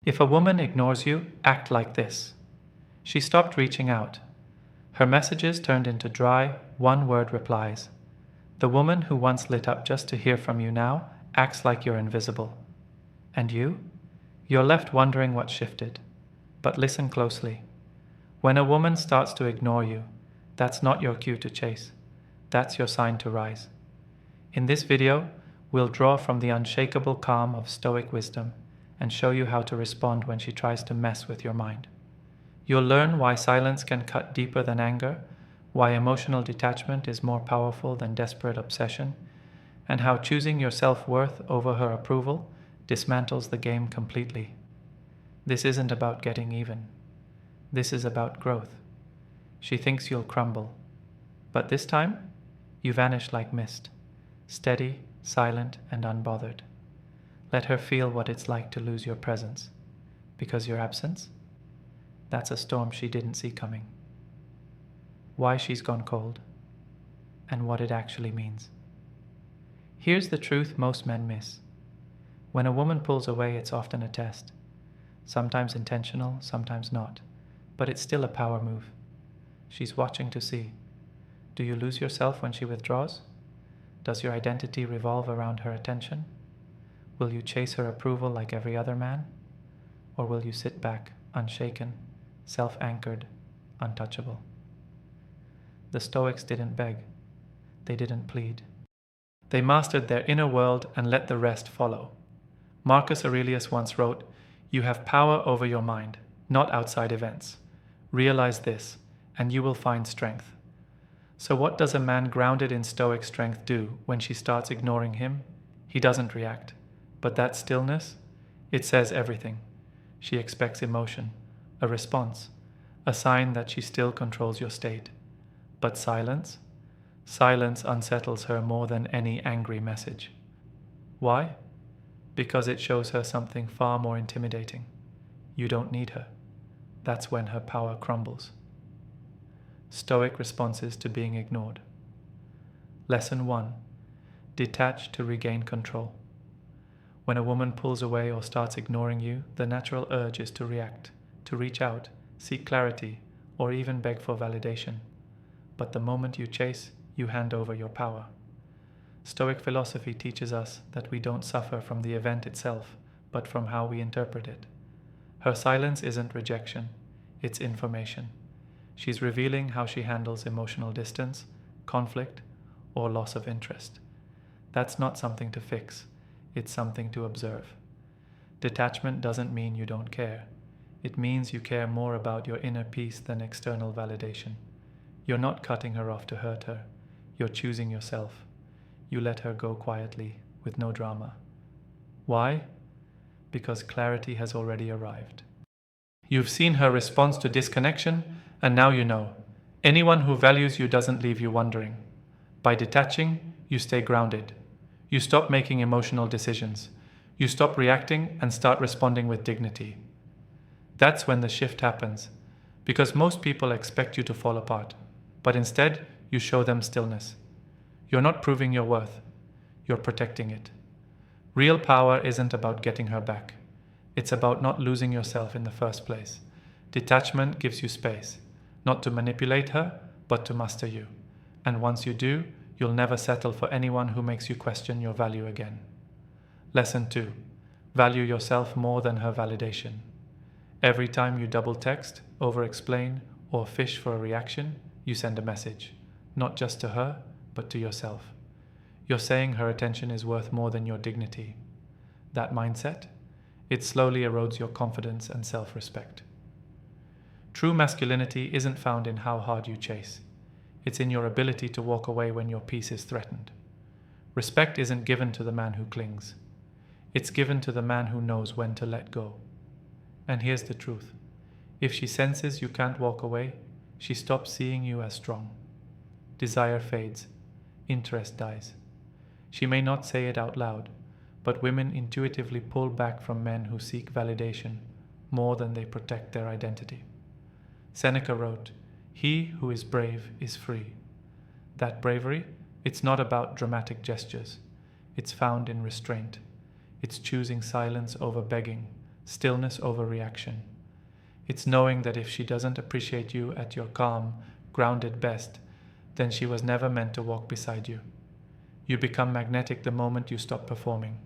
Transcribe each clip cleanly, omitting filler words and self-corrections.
If a woman ignores you, act like this. She stopped reaching out. Her messages turned into dry, one-word replies. The woman who once lit up just to hear from you now acts like you're invisible. And you? You're left wondering what shifted. But listen closely. When a woman starts to ignore you, that's not your cue to chase. That's your sign to rise. In this video, we'll draw from the unshakable calm of Stoic wisdom and show you how to respond when she tries to mess with your mind. You'll learn why silence can cut deeper than anger, why emotional detachment is more powerful than desperate obsession, and how choosing your self-worth over her approval dismantles the game completely. This isn't about getting even. This is about growth. She thinks you'll crumble. But this time, you vanish like mist, steady, silent, and unbothered. Let her feel what it's like to lose your presence. Because your absence? That's a storm she didn't see coming. Why she's gone cold, and what it actually means. Here's the truth most men miss. When a woman pulls away, it's often a test. Sometimes intentional, sometimes not. But it's still a power move. She's watching to see. Do you lose yourself when she withdraws? Does your identity revolve around her attention? Will you chase her approval like every other man? Or will you sit back, unshaken, self-anchored, untouchable? The Stoics didn't beg. They didn't plead. They mastered their inner world and let the rest follow. Marcus Aurelius once wrote, "You have power over your mind, not outside events. Realize this, and you will find strength." So what does a man grounded in Stoic strength do when she starts ignoring him? He doesn't react. But that stillness, it says everything. She expects emotion, a response, a sign that she still controls your state. But silence? Silence unsettles her more than any angry message. Why? Because it shows her something far more intimidating. You don't need her. That's when her power crumbles. Stoic responses to being ignored. Lesson 1. Detach to regain control. When a woman pulls away or starts ignoring you, the natural urge is to react, to reach out, seek clarity, or even beg for validation. But the moment you chase, you hand over your power. Stoic philosophy teaches us that we don't suffer from the event itself, but from how we interpret it. Her silence isn't rejection, it's information. She's revealing how she handles emotional distance, conflict, or loss of interest. That's not something to fix, it's something to observe. Detachment doesn't mean you don't care. It means you care more about your inner peace than external validation. You're not cutting her off to hurt her. You're choosing yourself. You let her go quietly, with no drama. Why? Because clarity has already arrived. You've seen her response to disconnection, and now you know. Anyone who values you doesn't leave you wondering. By detaching, you stay grounded. You stop making emotional decisions. You stop reacting and start responding with dignity. That's when the shift happens, because most people expect you to fall apart, but instead, you show them stillness. You're not proving your worth. You're protecting it. Real power isn't about getting her back. It's about not losing yourself in the first place. Detachment gives you space, not to manipulate her, but to master you. And once you do, you'll never settle for anyone who makes you question your value again. Lesson 2. Value yourself more than her validation. Every time you double text, over-explain, or fish for a reaction, you send a message, not just to her, but to yourself. You're saying her attention is worth more than your dignity. That mindset? It slowly erodes your confidence and self-respect. True masculinity isn't found in how hard you chase. It's in your ability to walk away when your peace is threatened. Respect isn't given to the man who clings. It's given to the man who knows when to let go. And here's the truth. If she senses you can't walk away, she stops seeing you as strong. Desire fades. Interest dies. She may not say it out loud, but women intuitively pull back from men who seek validation more than they protect their identity. Seneca wrote, "He who is brave is free." That bravery, it's not about dramatic gestures. It's found in restraint. It's choosing silence over begging, stillness over reaction. It's knowing that if she doesn't appreciate you at your calm, grounded best, then she was never meant to walk beside you. You become magnetic the moment you stop performing.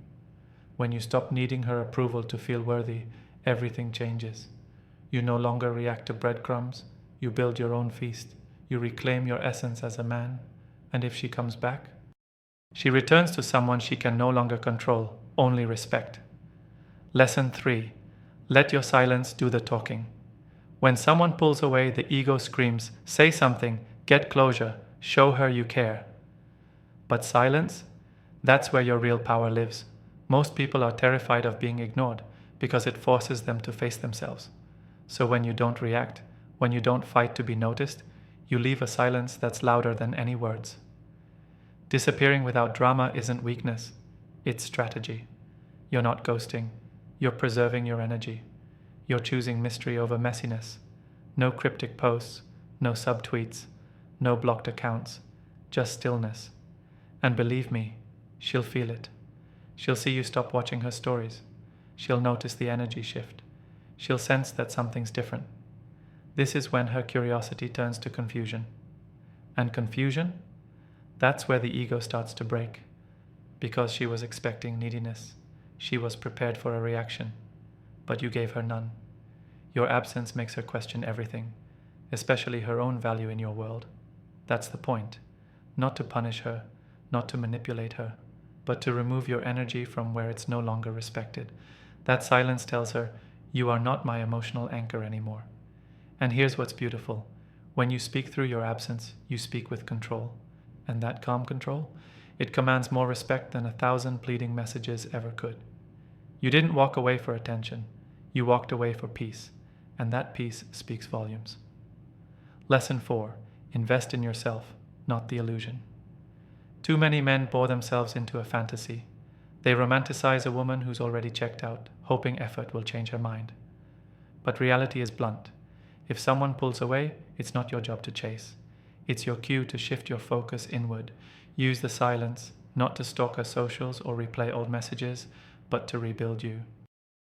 When you stop needing her approval to feel worthy, everything changes. You no longer react to breadcrumbs, you build your own feast, you reclaim your essence as a man, and if she comes back, she returns to someone she can no longer control, only respect. Lesson 3. Let your silence do the talking. When someone pulls away, the ego screams, say something, get closure, show her you care. But silence, that's where your real power lives. Most people are terrified of being ignored because it forces them to face themselves. So when you don't react, when you don't fight to be noticed, you leave a silence that's louder than any words. Disappearing without drama isn't weakness, it's strategy. You're not ghosting, you're preserving your energy. You're choosing mystery over messiness. No cryptic posts, no subtweets, no blocked accounts, just stillness. And believe me, she'll feel it. She'll see you stop watching her stories. She'll notice the energy shift. She'll sense that something's different. This is when her curiosity turns to confusion. And confusion? That's where the ego starts to break. Because she was expecting neediness. She was prepared for a reaction. But you gave her none. Your absence makes her question everything, especially her own value in your world. That's the point. Not to punish her, not to manipulate her, but to remove your energy from where it's no longer respected. That silence tells her, you are not my emotional anchor anymore. And here's what's beautiful. When you speak through your absence, you speak with control. And that calm control, it commands more respect than 1,000 pleading messages ever could. You didn't walk away for attention. You walked away for peace. And that peace speaks volumes. Lesson 4. Invest in yourself, not the illusion. Too many men bore themselves into a fantasy. They romanticize a woman who's already checked out, hoping effort will change her mind. But reality is blunt. If someone pulls away, it's not your job to chase. It's your cue to shift your focus inward. Use the silence, not to stalk her socials or replay old messages, but to rebuild you.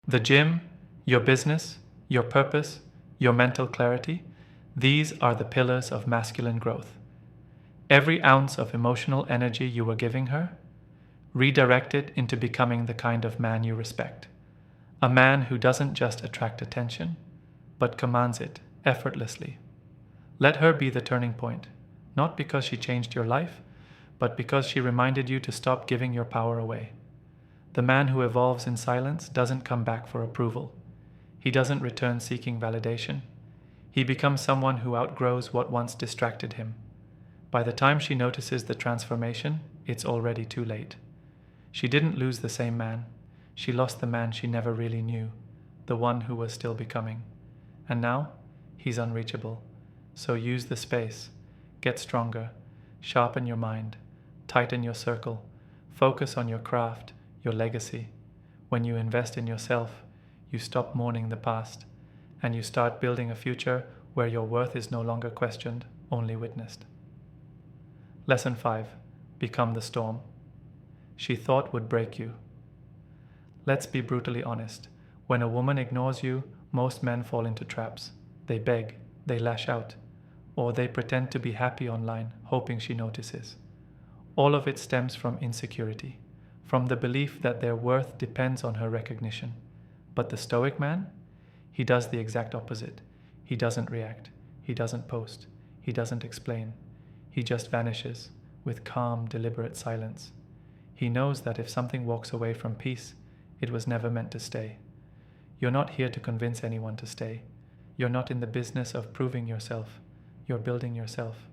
The gym, your business, your purpose, your mental clarity, these are the pillars of masculine growth. Every ounce of emotional energy you were giving her, redirect it into becoming the kind of man you respect. A man who doesn't just attract attention, but commands it effortlessly. Let her be the turning point, not because she changed your life, but because she reminded you to stop giving your power away. The man who evolves in silence doesn't come back for approval. He doesn't return seeking validation. He becomes someone who outgrows what once distracted him. By the time she notices the transformation, it's already too late. She didn't lose the same man. She lost the man she never really knew, the one who was still becoming. And now, he's unreachable. So use the space. Get stronger. Sharpen your mind. Tighten your circle. Focus on your craft, your legacy. When you invest in yourself, you stop mourning the past, and you start building a future where your worth is no longer questioned, only witnessed. Lesson 5. Become the storm she thought would break you. Let's be brutally honest. When a woman ignores you, most men fall into traps. They beg, they lash out, or they pretend to be happy online, hoping she notices. All of it stems from insecurity, from the belief that their worth depends on her recognition. But the Stoic man, he does the exact opposite. He doesn't react. He doesn't post. He doesn't explain. He just vanishes with calm, deliberate silence. He knows that if something walks away from peace, it was never meant to stay. You're not here to convince anyone to stay. You're not in the business of proving yourself. You're building yourself.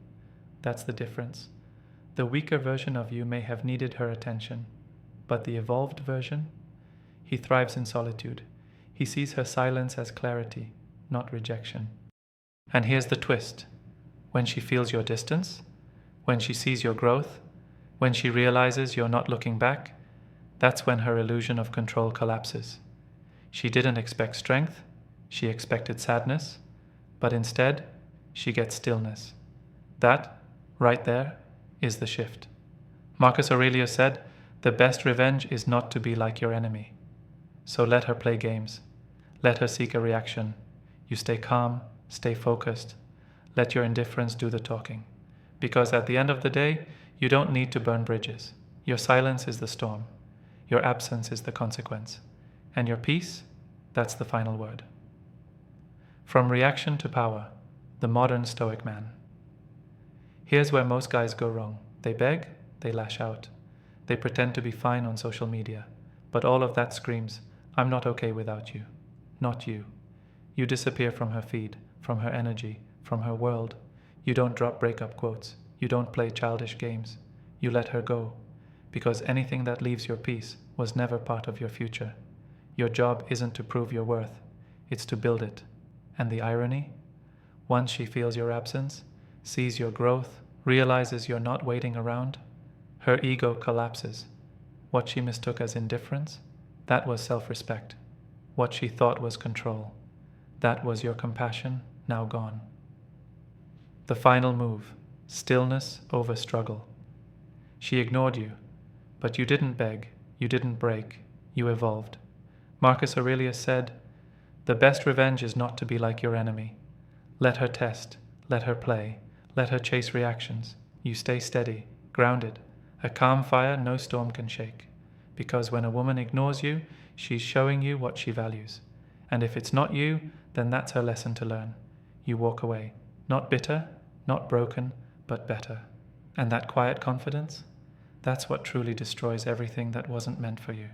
That's the difference. The weaker version of you may have needed her attention, but the evolved version, he thrives in solitude. He sees her silence as clarity, not rejection. And here's the twist. When she feels your distance, when she sees your growth, when she realizes you're not looking back, that's when her illusion of control collapses. She didn't expect strength, she expected sadness, but instead, she gets stillness. That, right there, is the shift. Marcus Aurelius said, "The best revenge is not to be like your enemy." So let her play games. Let her seek a reaction. You stay calm, stay focused. Let your indifference do the talking. Because at the end of the day, you don't need to burn bridges. Your silence is the storm. Your absence is the consequence. And your peace, that's the final word. From reaction to power, the modern Stoic man. Here's where most guys go wrong. They beg, they lash out. They pretend to be fine on social media. But all of that screams, I'm not okay without you. Not you. You disappear from her feed, from her energy, from her world. You don't drop breakup quotes. You don't play childish games. You let her go. Because anything that leaves your peace was never part of your future. Your job isn't to prove your worth. It's to build it. And the irony? Once she feels your absence, sees your growth, realizes you're not waiting around, her ego collapses. What she mistook as indifference, that was self-respect. What she thought was control, that was your compassion, now gone. The final move, stillness over struggle. She ignored you, but you didn't beg, you didn't break, you evolved. Marcus Aurelius said, "The best revenge is not to be like your enemy. Let her test, let her play, let her chase reactions. You stay steady, grounded, a calm fire no storm can shake. Because when a woman ignores you, she's showing you what she values. And if it's not you, then that's her lesson to learn. You walk away, not bitter, not broken, but better. And that quiet confidence, that's what truly destroys everything that wasn't meant for you."